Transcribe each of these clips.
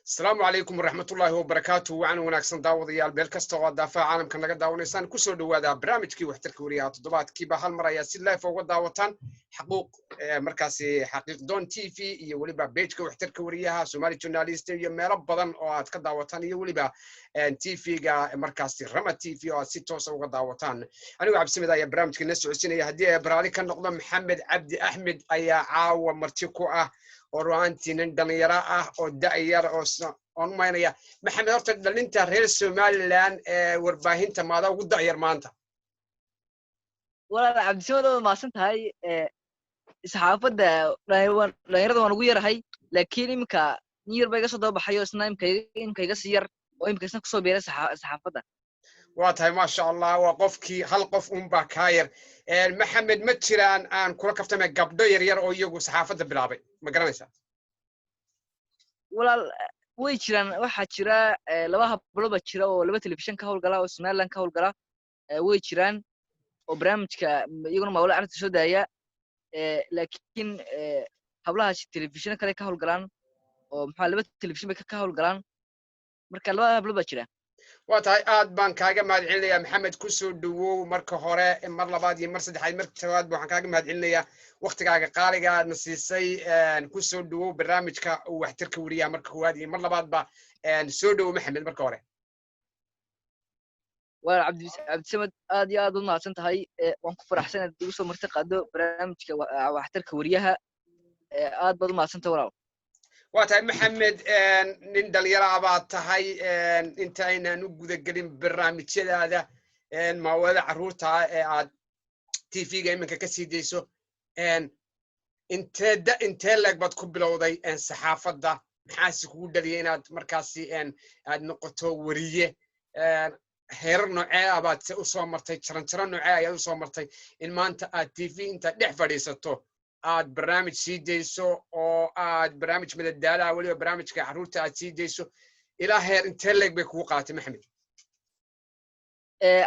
السلام عليكم ورحمة الله وبركاته وعن وناكسن داوديال بيل كasta oo daafaca caalamka naga daawanaysaan ku soo dhawaada barnaamijkii waxtarka wariyaha toddobaadkiiba hal mar ayaa si live uga daawataan xaquuq markaasi xaqiiq doon TV iyo waliba page-ka waxtarka wariyaha Somali Journalist iyo meelo badan oo aad ka daawataan iyo waliba TV-ga markaasi Rama TV oo aad si toos ah uga daawataan anigu Cabsimid ayaa barnaamijka na socodsiinaya haddii ay baraali ka noqdo Maxamed Cabdi Axmed ayaa caawa marti ku ah ورانتين دنيرة أو داير أو أونماينيا محمد أرتق دلنتا ريل سوماليلان ورباهين تمادا وداير مانتا ولا عبد السلام ما سنت هاي صحافة دايرة وانا وير هاي لكن إمكا نير بيجا صدا بحيو سنا إمكا يصير وإمكا سنا كسو بيرا صحافة ده واتهاي ما شاء الله وقفكي هل قف باكاير محمد متشران أن كل كفتة قبضة يرير أو يجو صحافة بلابي ما قرنيسا ولا ويشران واحد شراء لواها بلوبة شراء ولبة تلفزيون كهول قلا وسمال لان كهول قلا ويشران وبرامج يقولون ما ولا عرفت شو دايا لكن حولها التلفزيون كله كهول قلان ومحلبة التلفزيون كهول قلان مركز لواها بلوبة شراء واتهاي آد بان كاغا مادعينيا محمد كسو دوو marka hore mar labaad iyo mar saddexaad mar tawaad waxaan kaaga mahadcelinayaa waqtigaaga qaaliga aad nasiisay kusoo duwo barnaamijka waxtarka wariyaha marka koowaad iyo mar labaadba soo dhawo Maxamed marka hore waa Cabdi Samad aad iyo aad u mahadsan tahay waan ku faraxsanahay dib u soo martay qaado barnaamijka waxtarka wariyaha aad baad u mahadsan tahay walaal واتهاي محمد nin dhalinyaro baad tahay inta aynaan u guda gelin barnaamijyadaada maawada caruurta ee aad TV-ga iminka ka sii deyso intee leeg baad ku bilowday saxaafadda maxaasi kugu dhaliyay inaad markaasi aad noqoto wariye heerar noocee ah baad u soo martay jaran noocee ayaad u soo martay in maanta aad TV inta dhex fadhiisato aad barnaamij sii deyso oo aad barnaamij madadaala waliba barnaamijka caruurta aad sii deyso ilaa heer intee leeg bay kugu qaatay Maxamed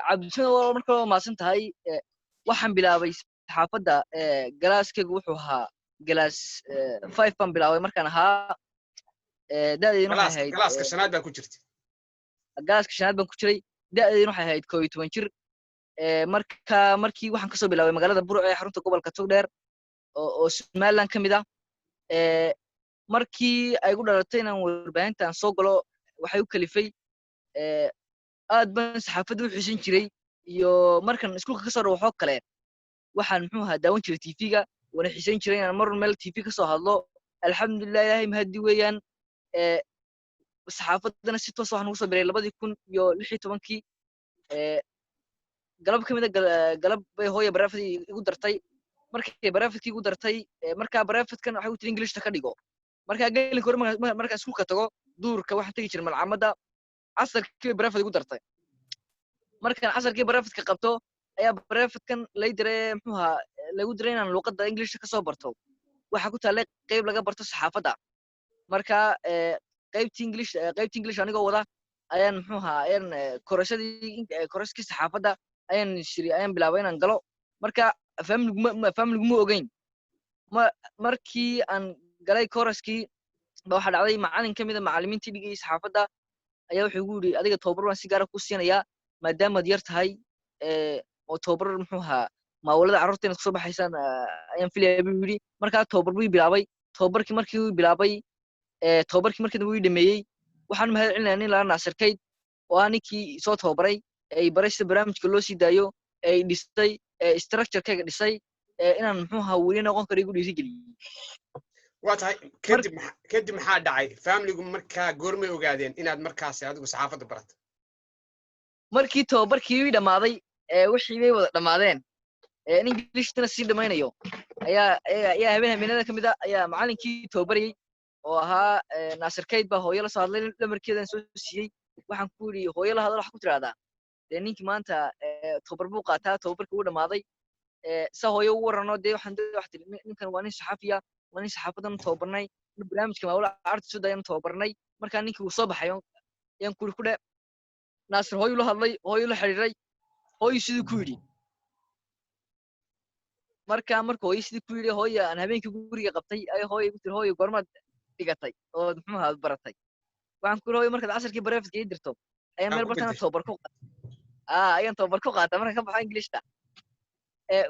cabdisana waa markaa maasan tahay waxaan bilaabay saxaafadda galaaskaygu wuxuu ahaa galaas 5 baan bilaabay markaan ahaa da'deedina waxay ahayd galaaska shanaad baan ku jirtay galaaska shanaad baan ku jiray da'deedina waxay ahayd 12 jir markii waxaan kasoo bilaabay magaalada Burco ee xarunta gobolka Togdheer oo Somaliland kamid ah markii ay ugu dhalatay inaan warbaahintan soo galo waxay u kalifay aad baan saxaafadda u xiisan jiray iyo markan iskuulka ka soo dhawaxo kale waxaan muxuu ahaa daawan jiray TV-ga wana xiisan jiray inaan mar meel TV ka soo hadlo alxamdulillah ilaahay mahadi weeyaan saxaafaddana si toos ah waxaan ugu soo biray 2016 galab kamid ah galab bay hooyo baraafadii igu dartay markay baraafadkii igu dartay markaa baraafadkan waxay u tiri Englishta ka dhigo markaa gelinka hore markaa iskuulka tago duurka waxaan tagi jiray malcamada casarkii baraafad igu dartay markaan casarkii baraafadka qabto ayaa baraafadkan lay diray muxuu ahaa lagu diray inaan luqadda Englishta ka soo barto waxa ku taalay qayb laga barto saxaafadda markaa qaybtii English anigoo wada ayaan muxuu ahaa koroskii saxaafadda ayaan bilaabay inaan galo markaa family ma ogeyn markii aan galay koroskii waxa dhacday macallin kamid ah macallimiintii dhigay saxaafadda ayaa wuxuu igu yiri adiga tababar waan si gaar ah ku siinayaa maadaama aad yar tahay oo tababar muxuu ahaa maawalada caruurta inaad kusoo baxaysaan ayaan filayaa buu yiri markaa tababar buu bilaabay tababarkii markii uu dhameeyay waxaan mahad celinayaa nin la Naasir Kayd oo aninkii soo tababaray ay baraysta barnaamijka loo sii daayo ay dhistay structure-kayga dhisay inaan muxuu ahaa weli noqon karo igu dhiirigeliyay واتهاي كدي maxaa dhacay family-gu markaa goormay ogaadeen inaad markaas adigu saxaafadda barato markii tababarkii dhamaaday wixii bay wada dhamaadeen Englishna si dhamaynayo ayaa habeenada kamid ah ayaa macallinkii tababarayay oo ahaa Naasir Kayd baa hooyo la soo hadlay lamarkeedan soo siiyay waxaan ku yiri hooyo la hadal wax ku tiraada ninkii maanta tababar buu qaataa tababarkii uu dhamaaday sa hooyo u warano waxaan ninkan waa nin saxaafiya waa nin saxaafadan tababarnay barnaamijka maawla arti soo dayan tababarnay markaa ninkii uu soo baxay ayaan ku dhe Naasir hooyo la hadlay hooyo la xiriiray hooyo sidii ku yiri markaa hooyo sidii ku yiri hooyo aan habeenkii guriga qabtay ay hooyo ku tiri hooyo goormaad dhigatay oo muxuu ahaa baratay waxaan ku hooyo markaad casharkii barefadka ii dirto ayaan aa meel ku bartana bedel tababar ku ayaan tababar ku qaata markaan ka baxo ingilishta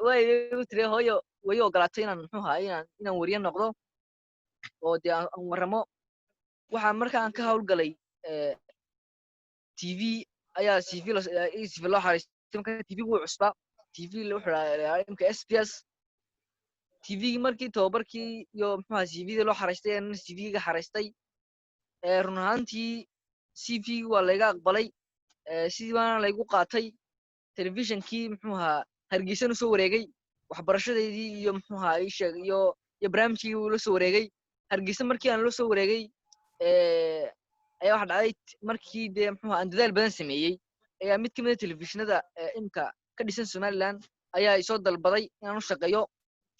way igu tiri hooyo way ogolaatay inaan muxuu ahaa inaan weriye noqdo oo dee aan warramo waxaan markaan ka hawlgalay tv ayaa cv loo xariistay marka tv wuu cusbaa tv wuxuu dhahaa imka sbs tvgii markii tababarkii iyo muxuu ahaa cvda loo xariistay aan cvga xariistay run ahaantii cv waa layga aqbalay sidii baana laygu qaatay telefishonkii muxuu ahaa hargeysan usoo wareegay waxbarashadeydii iyo muxuu ahaa ii sheeg iyo barnaamijkii uu la soo wareegay hargeysa markii aan la soo wareegay ayaa waxa dhacday markii dee muxuu ahaa aan dadaal badan sameeyey ayaa mid ka mid a telefishinada imka ka dhisan somaliland ayaa isoo dalbaday inaan u shaqeeyo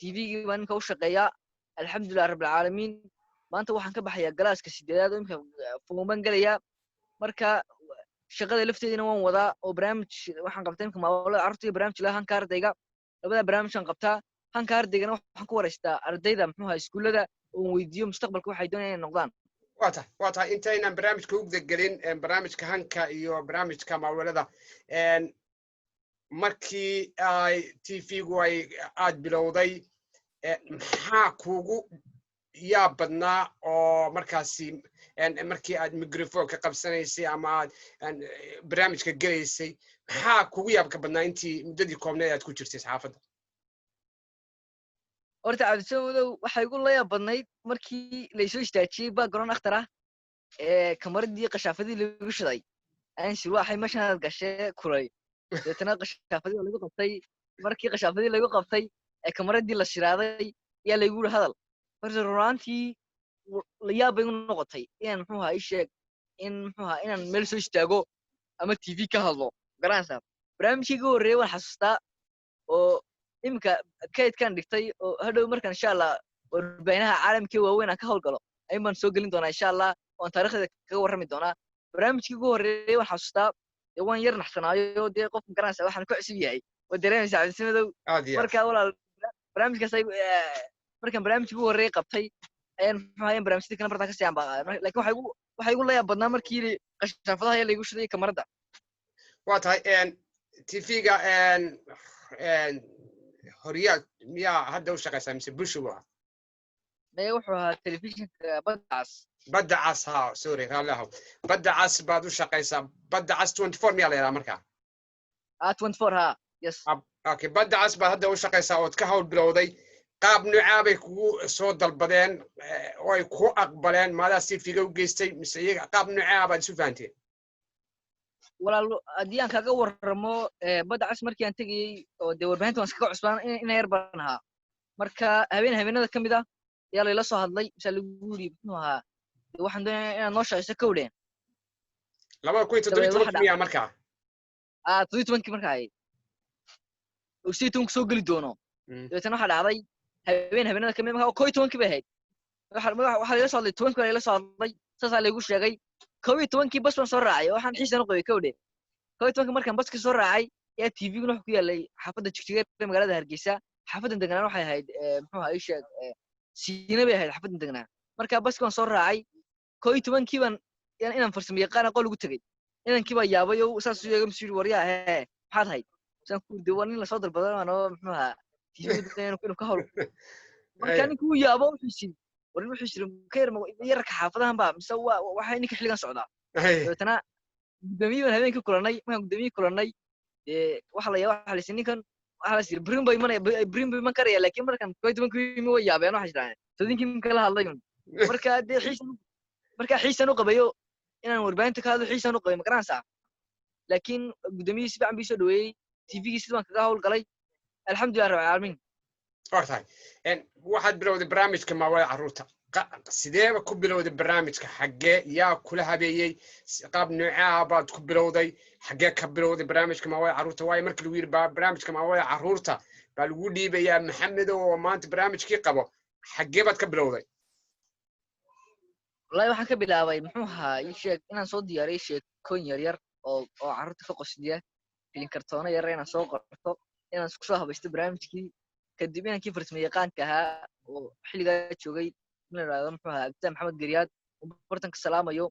tvgii baan imka u shaqeeyaa alxamdulilah rabbilcaalamiin maanta waxaan ka baxayaa galaaska 8aad oo imka foomban gelayaa marka shaqada lafteedina waan wadaa oo barnaamij waxaan qabtay imka maamulada carruurta iyo barnaamij laha hanka ardayga labada barnaamijaan qabtaa hanka ardaygana waxaan ku waraystaa ardayda muxuu ahaa iskuullada oo weydiiyo mustaqbalka waxay doonayaan inay noqdaan waa tahay intaynaan barnaamijka u gudagelin barnaamijka hanka iyo barnaamijka maamulada markii ay tvgu aad bilowday maxaa kuugu yaa badnaa oo markaasi markii aad microphone ka qabsanaysay ama aad barnaamijka gelaysay maxaa kugu yaabka badnaa intii muddadii koobneed aad ku jirtay saxaafadda horta cabdisamadow waxay igu la yaab badnayd markii laysoo istaajiyey background akhtar ah kamaradii qashaafadii lagu shiday aan sirwaaxay meeshanaad gashee kulay deetana qashaafadii lagu qabtay markii qashaafadii lagu qabtay kamaradii la shiraaday ayaa laygu yidhi hadal horta runaantii la yaab bay igu noqotay inaan muxuu ahaa ii sheeg in muxuu ahaa inaan meel soo istaago ama tv ka hadlo garanaysaa barnaamijkii igu horreeyey waan xasuustaa oo imika kaydkaan dhigtay oo hadhow markaan insha allah warbaainaha caalamkii waaweyn aan ka hawlgalo ayun baan soo gelin doonaa insha allah oan taarikhda kaga warrami doonaa barnaamijkii ugu horreeyey waan xasuustaa dee waan yar naxsanaayo dee qofka garanaysa waxaan ku cusub yahay waa dareemaysaa cabdisamadow marka walaal barnaamijkaas markaan barnaamijkii ugu horreeyey qabtay ayaan muxuu ahaayeen barnaamijyadii kale martaa ka sii ambaqaaday laakiin waxaa igu la yaab badnaa markii qashaafadaha ayaa laygu shiday kamaradda waa tahay tvga horyaal miyaa hadda u shaqaysaa mise bulshugu ah maya wuxuu ahaa telefishinka badda cas ha sorry raalli ahow badda cas baad u shaqaysaa badda cas 24 miyaa la yidhaha markaa 24 ha yes okay badda cas baad hadda u shaqaysaa ood ka hawl bilowday qaab nuucaa bay kugu soo dalbadeen oo ay ku aqbaleen maadaa tvga u geystay mise iyaga qaab nuucaa baad isu fahanteen walaal haddii aan kaga warramo badda cas markii aan tegayey oo dee warbaahinta waan iskaga cusbaan ina yar baan ahaa marka habeenada ka mid ah ayaa layla soo hadlay misaa lagu yidhi muxuu ahaa dee waxaan doonaya inaad noo shaqayso ka wadheen 2017 miyaa markaa 17 markaa ahayd oo 18 soo geli doono dabeetana waxaa dhacday habeenada ka mid markaa 11 bay ahayd waxaa layla soo hadlay 10 baa layla soo hadlay saasaa laygu sheegay 11 bas baan soo raacay waxaan xiisan u qabay ka wadhe 11 markaan baska soo raacay ayaa tvguna wuxuu ku yaalay xaafadda jigjiga ee magaalada hargeysa xaafaddan deganaan waxay ahayd muxuu ahaa ii sheeg siina bay ahayd xaafaddan deganaan markaa baski baan soo raacay 11 baan inaan farsamo yaqaan qol ugu tegey inankii baa yaabay oo saas u yeegay masuul waryaa maxaad hayd saan ku de waa nin lasoo dalbaday anoo muxuu ahaa tvga inuu ka hawl markaa ninkii uu yaabo wuxuu yidhi warin wuxuu yidhi ka yarka xaafadahan baa mise waxay ninka xilligan socdaa dabeetana guddoomiye baan habeenkii kulannay markaan guddoomiye kulannay dee waxa la yaaba waxa la yidhi ninkan waxa la yidhi brin ba iman karaya laakiin markaan 11 way yaabeen waxa jiraan sodinkii minka la hadlay marka dee xiisan u qabayo inaan warbaahinta ka hadlo xiisan u qabay ma garanaysaa laakiin guddoomiyihii si fiican bii soo dhaweeyey tvgii sidii baan kaga hawlgalay alxamdulilah rabbil caalamiin ortahay waxaad bilowday barnaamijka maawada carruurta sideeba ku bilowday barnaamijka xaggee yaa kula habeeyey qaab noocaa baad ku bilowday xaggee ka bilowday barnaamijka maawada carruurta waayo markii lagu yidhi barnaamijka maawada carruurta baa lagu dhiibayaa maxamedow oo maanta barnaamijkii qabo xaggee baad ka bilowday wallahi waxaan ka bilaabay muxuu ahaa ii sheeg inaan soo diyaariyey sheekooyin yaryar oo carruurta ka qosliya filin kartoono yar inaan soo qorto inaan isku soo habaysto barnaamijkii kadib inankii farsamo yaqaanka ahaa oo xilligaa joogay in la yidhaahdo muxuu ahaa abdisaam maxamed geriyaad oo bartanka salaamayo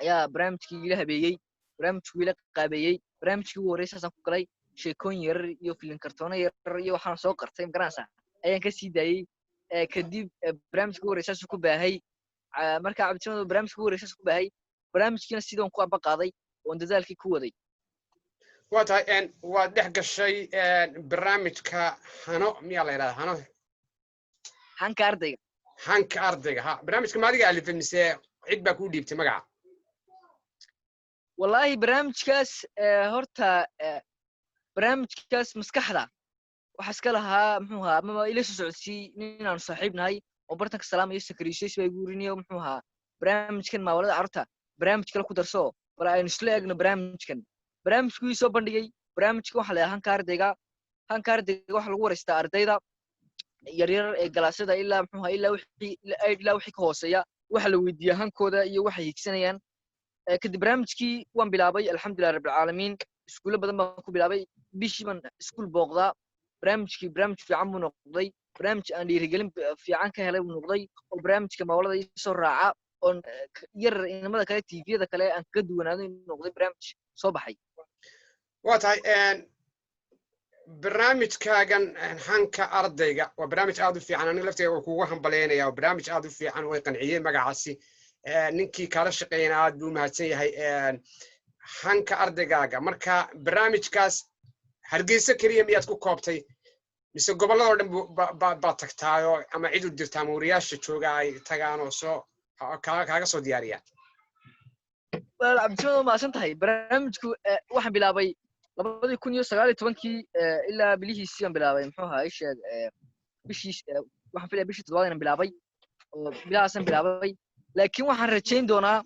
ayaa barnaamijkii ila habeeyey barnaamijkii ila qaabeeyey barnaamijkii ugu horreysay saasaan ku galay sheekooyin yarar iyo filin kartoono yarar iyo waxaan soo qartay magaranaysaa ayaan ka sii daayey kadib barnaamijkii ugu horreysay saasuu ku baahay markaa cabdisamad barnaamijkii ugu horreysay saasuu ku baahay barnaamijkiina sidaan ku aba qaaday oon dadaalkii ku waday waa tahay waad dhex gashay barnaamijka hano miyaa la yidhahdaa hano hanka ardayga ha barnaamijka maadiga alifay mise cid baa kuu dhiibtay magaca wallaahi barnaamijkaas horta barnaamijkaas maskaxda waxa iska lahaa muxuu ahaa ama ila soo socodsiiyey nin aanu saaxiib nahay oo bartanka salaam iyo sakariisays baa igu urinayo muxuu ahaa barnaamijkan maawalada carruurta barnaamij kale ku darso bal aynu isla eegno barnaamijku ii soo bandhigay barnaamijka waxaa la yidhaha hanka ardayga waxaa lagu waraystaa ardayda yaryar ee galaasyada ilaa muxuu ahaa ilaa wixii ka hooseeya waxa la weydiiyaa hankooda iyo waxay higsanayaan kadib barnaamijkii waan bilaabay alxamdulilah rabbilcaalamiin iskuulo badan baan ku bilaabay bishii baan iskuul booqdaa barnaamij fiican buu noqday barnaamij aan dhiirigelin fiican ka helay buu noqday oo barnaamijka maawalada ii soo raaca oon yarar inamada kale tviyada kale aan kaga duwanaado inuu noqday barnaamij soo baxay waa tahay barnaamijkaagan hanka ardayga waa barnaamij aad u fiican aniga lafteeda waa kugu hambalyaynaya waa barnaamij aad u fiican way qanciyey magacaasi ninkii kaala shaqeeyana aad buu mahadsan yahay hanka ardaygaaga marka barnaamijkaas hargeysa keliya miyaad ku koobtay mise gobolladoo dhan baad tagtaayo ama cid u dirtaa mawriyaasha jooga ay tagaan oo soo kaaga soo diyaariyaan walaal cabdisamad waa mahadsan tahay barnaamijku waxaan bilaabay 2019 ilaa bilihiisii aan bilaabay muxuu ahaa isheeg waxaan filaya bishii 7 inaan bilaabay oo bilahaasaan bilaabay laakiin waxaan rajayn doonaa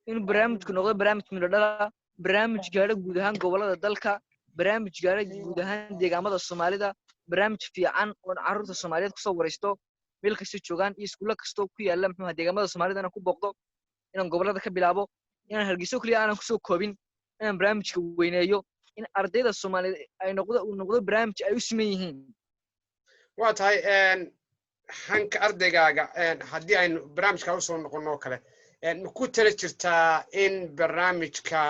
inuu barnaamijku noqdo barnaamij midho dhala barnaamij gaadho guud ahaan gobollada dalka barnaamij gaadho guud ahaan deegaamada soomaalida barnaamij fiican oon carruurta soomaaliyeed kusoo waraysto meel kasta joogaan iyo iskuulo kastoo ku yaalla muxuu ahaa deegaamada soomaalida inaan ku booqdo inaan gobollada ka bilaabo inaan hargeyso keliya aanan kusoo koobin inaan barnaamijka weyneeyo in ardayda soomaaliyeed ay noqdo barnaamij ay u siman yihiin waa tahay hanka ardaygaaga haddii aynu barnaamijka usoo noqono kale ma ku tala jirtaa in barnaamijka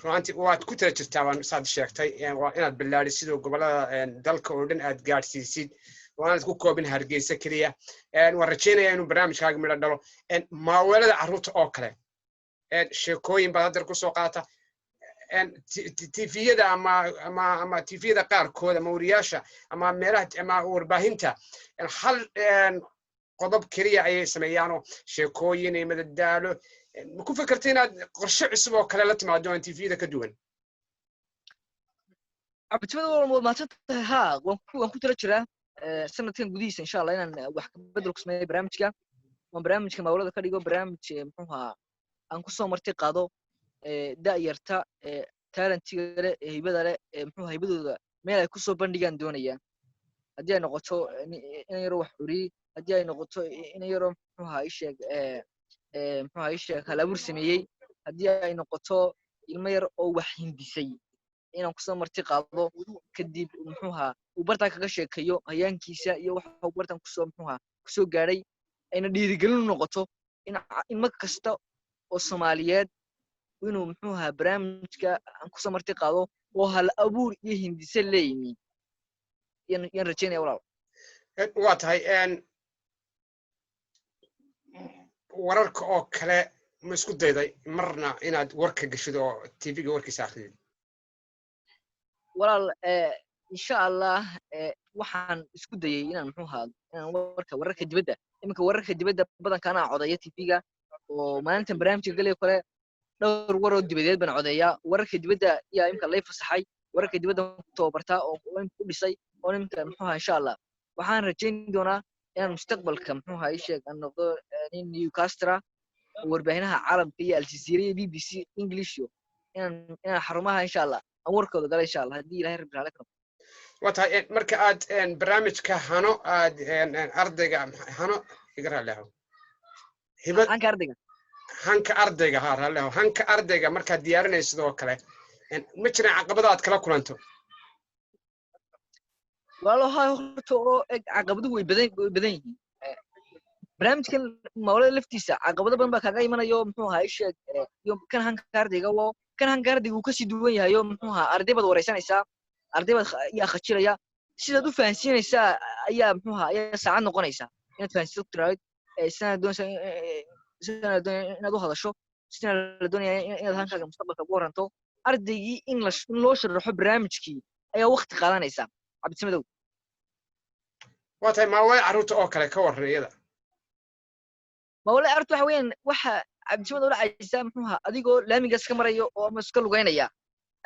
runtii waad ku tala jirtaa waan saad sheegtay waa inaad bilaadhid sidoo gobollada dalka oo dhan aad gaadhsiisid oo aanad ku koobin hargeysa keliya waan rajaynayaa inuu barnaamijkaaga midho dhalo maaweelada carruurta oo kale sheekooyin baad haddar kusoo qaata tviyada ama tviyada qaarkood ama wariyaasha ama meelaha ama warbaahinta hal qodob keliya ayay sameeyaanoo sheekooyin iyo madadaalo ma ku fikirta inaad qorshe cusub oo kale la timaado aan tviyada ka duwan cabdisamad waa mahadsan tahay haa waan ku tala jiraa sanadkan gudihiisa insha allah inaan wax ka bedel ku sameeyo barnaamijka waan barnaamijka maawalada ka dhigo barnaamij muxuu ahaa aan kusoo marti qaado da'yarta talentiga leh haybada leh muxuu haybadooda meel ay kusoo bandhigaan doonayaan haddii ay noqoto in yaroo wax curiyey haddii ay noqoto in yaroo muxuu ahaa isheeg halabuur sameeyey haddii ay noqoto ilmo yar oo wax hindisay inaan kusoo marti qaado kadib muxuu ahaa uu bartaan kaga sheekeeyo hayaankiisa iyo waxa uu bartaan kusoo gaadhay ayna dhiirigelin u noqoto in mar kasta oo soomaaliyeed inuu muxuu ahaa barnaamijka aan kusoo marti qaado oo hal abuur iyo hindise leeyimi yaan rajaynaya walaal waa tahay wararka oo kale ma isku dayday marna inaad warka gashid oo tvga warkiisa akhriyid walaal insha allah waxaan isku dayay inaan muxuu ahaa inaan wararka dibadda iminka wararka dibadda badanka anaa codeeya tvga oo maalintan barnaamijka galayo kale dhowr waroo dibadeed baan codeeyaa wararka dibadda ayaa imika lay fasaxay wararka dibadda ku tababartaa oo imika u dhisay oo imika muxuu ahaa insha allah waxaan rajayn doonaa inaan mustaqbalka muxuu ahaa isheeg aan noqdo nin newcastra oo warbaahinaha caalamka iyo aljazeera iyo bbc english inaan xarumaha insha allah aan warkooda gala insha allah haddii ilahay rabbi raale ka noqdo waa tahay marka aad barnaamijka hano aad ardayga hano iga raaleho hanka ardayga ha raaleho hanka ardayga markaad diyaarinaysid oo kale ma jiraan caqabado aad kala kulanto walaalo haa horta oo caqabaduhu way badan yihiin barnaamijkan mawlada laftiisa caqabado badan baa kaaga imanayo muxuu ahaa isheeg iyo kan hankaardiga kan hankaardiga uu kasii duwan yahay oo muxuu ahaa arday baad wareysanaysaa arday baad yaa khajiraya sidaad u fahansiinaysaa ayaa muxuu ahaa ayaa saacad noqonaysaa inaad fahansiiso ku tiraahdo sidaan doonaysaa inaad u hadasho sidaan la doonaya inaad hankaaga mustaqbalka ugu waranto ardaygii in loo sharaxo barnaamijkii ayaa waqti qaadanaysaa cabdisamadow waa tahay maaway carruurta oo kale ka warran iyada mawlay artu waxa weeyaan waxa cabdisamadow dhacaysa muxuu ahaa adigoo laamigaas ka marayo oo ama iska lugaynaya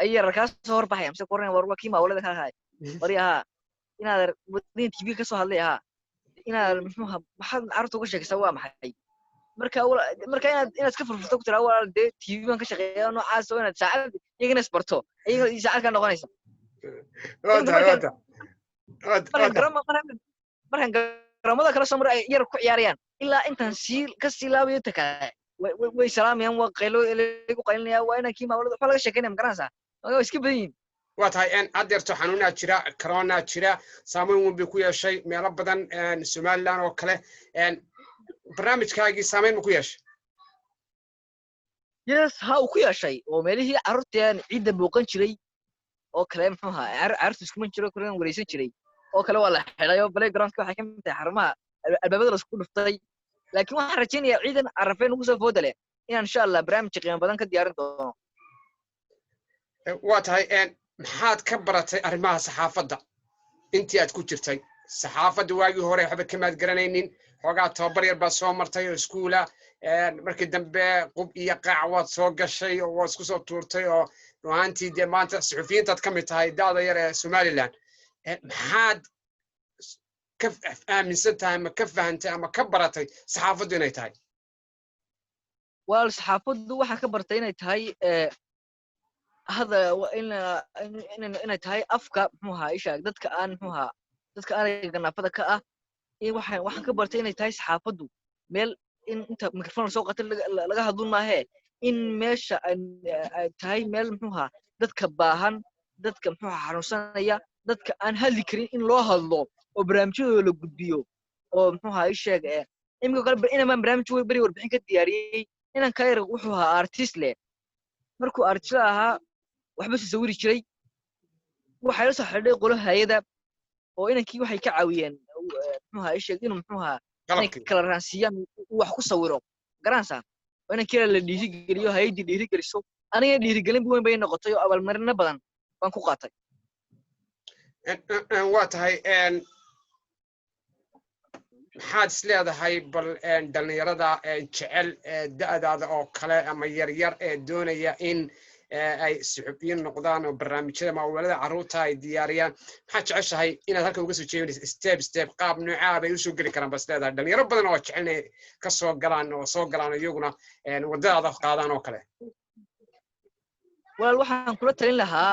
ayay rakaas soo horbaxaya mise koran war kii mawlada ka ahay bariyaha inaad wadin TV ka soo hadlay inaad muxuu ahaa maxaad carruurta uga sheegaysaa waa maxay marka inaad iska furfurto ku tiraa walaal dee TV baan ka shaqeeyaa noocaas oo inaad saacad iyagana isbarto iyaga saacad ka noqonaysa markaan garoomada kala soo maro ay yar ku ciyaarayaan ilaa intaan ka sii laabayo ta kale way salaamayaan waa qaylo lagu qaylinaya waa inaan kii mawlada waxa laga sheekeynaya magaranaysaa waa iska badan yihiin waa tahay adeerto xanuunaa jira corona jira saameyn weyn bay ku yeeshay meelo badan Somaliland oo kale barnaamijkaagii saameyn ma ku yeeshay yes ha uu ku yeeshay oo meelihii carruurteen ciidda booqan jiray oo kale muxuu ahaa carruurtu isku man jiray kulan wareysan jiray oo kale waa la xidhay oo playgroundka waxay ka mid tahay xarumaha albaabada la isku dhuftay laakiin waxaan rajaynayaa ciidan carafeen ugu soo fooda leh inaan insha Allah barnaamij qiimo badan ka diyaarin doono waa tahay maxaad ka baratay arrimaha saxaafadda intii aad ku jirtay saxaafadda waagii hore waxba kamaad garanaynin xoogaa tababar yar baad soo martay oo iskuula markii dambe qub iyo qaac waad soo gashay oo waad isku soo tuurtay oo ruhaantii dee maanta suxufiyiintaad ka mid tahay da'da yar ee Somaliland maxaad ka aaminsan tahay ama ka fahantay ama ka baratay saxaafaddu inay tahay wal saxaafaddu waxa ka bartay inay tahay hada inay tahay afka muxuu ahaa ishaag dadka aan muxuu ahaa dadka aragga naafada ka ah waxaan ka bartay inay tahay saxaafaddu meel in inta microphone soo qatay laga hadlun maahe in meesha ay tahay meel muxuu ahaa dadka baahan dadka muxuu ahaa xanuunsanaya dadka aan hadli karin in loo hadlo oo barnaamijyadooda la gudbiyo oo muxuu ahaa isheeg imika kale inaan barnaamij bari warbixin ka diyaariyey inaan ka yar wuxuu ahaa artist leh markuu artist ahaa waxba sawiri jiray waxay la soo xidhay qolo hay'ada oo inankii waxay ka caawiyeen muxuu ahaa isheeg inuu muxuu ahaa kala raansiiyaan wax ku sawiro garanaysa oo inankii la dhiirigeliyo hay'adii dhiirigeliso aniga dhiirigelin weyn bay noqotay oo abaalmarino badan baan ku qaatay waa tahay maxaad is leedahay bal dhalinyarada jecel da'daada oo kale ama yaryar ee doonaya in ay suxufiyiin noqdaan oo barnaamijyada mawlada carruurta ay diyaariyaan maxaad jeceshahay inaad halkan uga soo jeedinayso step qaab noocaa bay u soo geli karaan bas leedahay dhalinyaro badan oo jecel inay ka soo galaan iyaguna waddadaada qaadaan oo kale walaal waxaan kula talin lahaa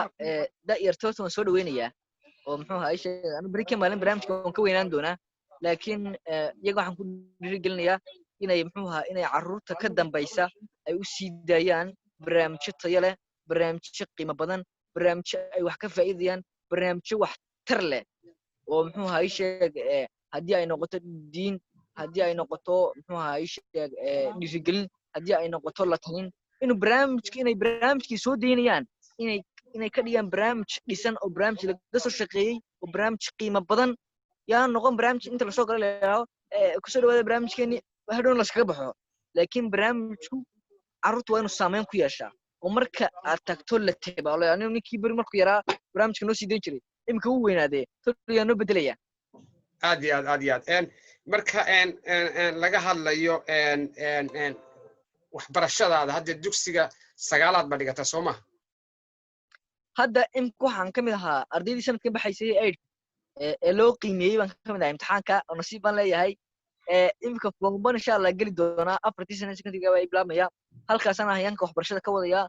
da'yartoota waan soo dhaweynayaa oo muxuu ahaa isha anu bari ka maalin barnaamijka waan ka weynaan doonaa laakiin iyaga waxaan ku dhiirigelinayaa inay muxuu ahaa inay carruurta ka dambaysa ay u sii daayaan barnaamijyo tayo leh barnaamijyo qiimo badan barnaamijyo ay wax ka faa'iidayaan barnaamijyo wax tar leh oo muxuu ahaa isheeg haddii ay noqoto diin haddii ay noqoto muxuu ahaa isheeg dhiirigelin haddii ay noqoto la talin inay barnaamijkii soo daynayaan inay ka dhigaan barnaamij dhisan oo barnaamij laga soo shaqeeyey oo barnaamij qiimo badan yaa noqon barnaamij inta lasoo gala leeyahay kusoo dhawaada barnaamijkeeni hadhown laskaga baxo laakiin barnaamijku carruurtu waa inuu saameyn ku yeeshaa oo marka aad tagto la tebaalo anigu ninkii beri markuu yaraa barnaamijka noo sii dayn jiray imika uu weynaadee toliyaa noo bedelaya aad iyo aad marka laga hadlayo waxbarashadaada hadda dugsiga 9aad ba dhigataa soo maha hadda imka waxaan ka mid ahaa ardaydii sanadkan baxaysay aid ee loo qiimeeyey baan ka mid ahaa imtixaanka oo nasiib baan leeyahay imika foomban insha Allah geli doonaa 4 sano secondaryga waa bilaabmaya halkaasana hayanka waxbarashada ka wadaya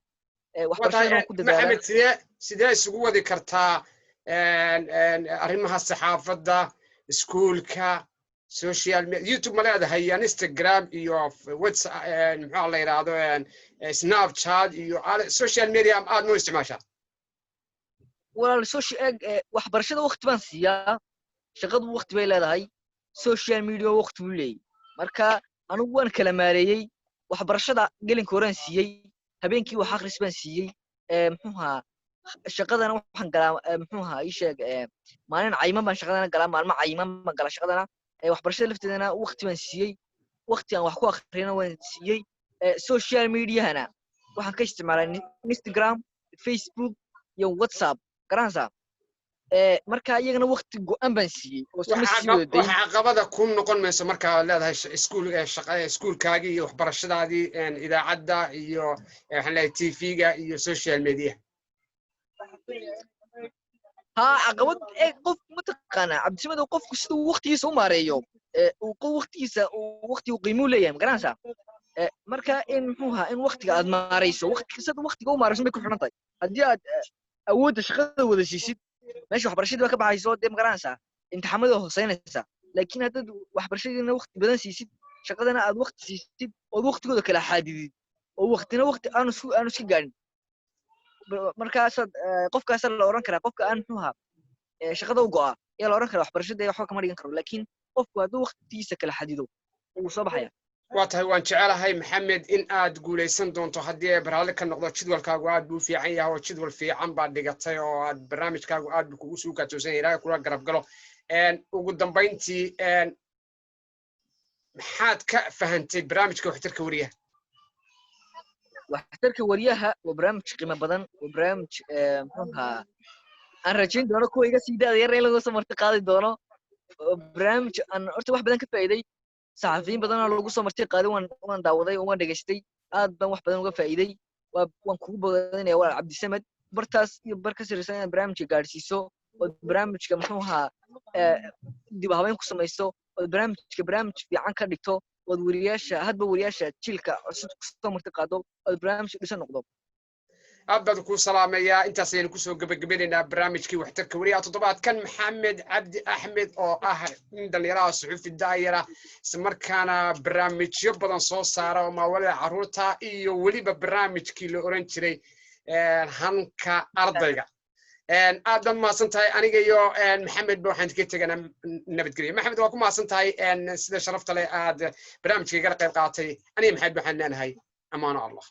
waxbarashada ku dadaalaa maxamed sidee isugu wadi kartaa arrimaha saxaafadda iskuulka social media YouTube ma leedahay iyo Instagram iyo WhatsApp maxaa la yiraahdo Snapchat iyo social media aad noo isticmaashaa walaal social waxbarashada waqti baan siiyaa shaqadu waqti bay leedahay social media waqti buu leeyahay marka anigu waan kala maareeyey waxbarashada gelinka horaan siiyey habeenkii wax akhris baan siiyey muxuu ahaa shaqadana waxaan galaa muxuu ahaa ii sheeg maalin cayman baan shaqadana galaa maalmo cayman baan galaa shaqadana waxbarashada lafteedana waqti baan siiyey waqti aan wax ku akhriyana waan siiyey social mediahana waxaan ka isticmaalaa Instagram Facebook iyo WhatsApp garanaysaa marka iyagana waqti go'an baan siiyey oo sama siiday waxa caqabada ku noqon mayso marka leedahay shaqada iskuulkaagi iyo waxbarashadaadii idaacadda iyo waxaan leeyahay TV-ga iyo social media ها عقبت قف متقنا عبد السمد وقف كسو وقتي سو ماريو وقتيسا وقتي وقيمو ليام غرانسا marka in muxuuha in waqtiga aad maarayso waqtiga waqtiga u maarayso bay ku xirantay hadii aad awood shaqada wada siisid meesha waxbarashada ka baxayso deem garanaysa imtixaamada hooseynaysa laakiin hadii waxbarashadina waqti badan siisid shaqadana aad waqti siisid oo waqtigooda kala xadidid oo waqtina waqti aanu iska gaarin markaas qofkaas la oran kara qofka aan muxuuha shaqada u go'a yaa la oran kara waxbarashada waxba kama dhigan karo laakiin qofku haduu waqtigiisa kala xadido uu soo baxaya waa tahay waan jecelahay maxamed in aad guuleysan doonto haddii ay barnaamij ka noqdo jadwalkaagu aad buu fiican yahay oo jadwal fiican baad dhigatay oo aad barnaamijkaagu aad buu kugu soo kaatoosan yahay ilaahay kula garab galo ugu dambeyntii maxaad ka fahantay barnaamijka waxtarka wariyaha waxtarka wariyaha waa barnaamij qiimo badan waa barnaamij muxuuha aan rajayn doono kuwa iga sii daada yar in lagu soo marti qaadi doono barnaamij aan horta wax badan ka faa'iiday saxafiyiin badan oo lagu soo marti qaaday waan daawaday oo waan dhageystay aad baan wax badan uga faa'iiday waan kugu bogaadinayaa walaal Cabdisamed bartaas iyo barka sirsan in barnaamijka gaarsiiso oo barnaamijka muxuu ahaa dib habeyn ku samayso oo barnaamijka barnaamij fiican ka dhigto oo wariyaasha hadba wariyaasha jilka cusub soo marti qaado oo barnaamij dhisan noqdo aad baan ku salaamayaa intaas ayaan ku soo gabagabeynaa barnaamijkii waxtarka wariyaha toddobaadkan maxamed cabdi axmed oo ah dhalinyarada suxufi daayira isla markaana barnaamijyo badan soo saara oo maawalada carruurta iyo weliba barnaamijkii la oran jiray hanka ardayga aad baan mahadsan tahay aniga iyo maxamed ba waxaan ka teganaa nabadgelyo maxamed waa ku mahadsan tahay sida sharafta leh aad barnaamijka igala qayb qaatay aniga maxamed waxaan leenahay amaano allah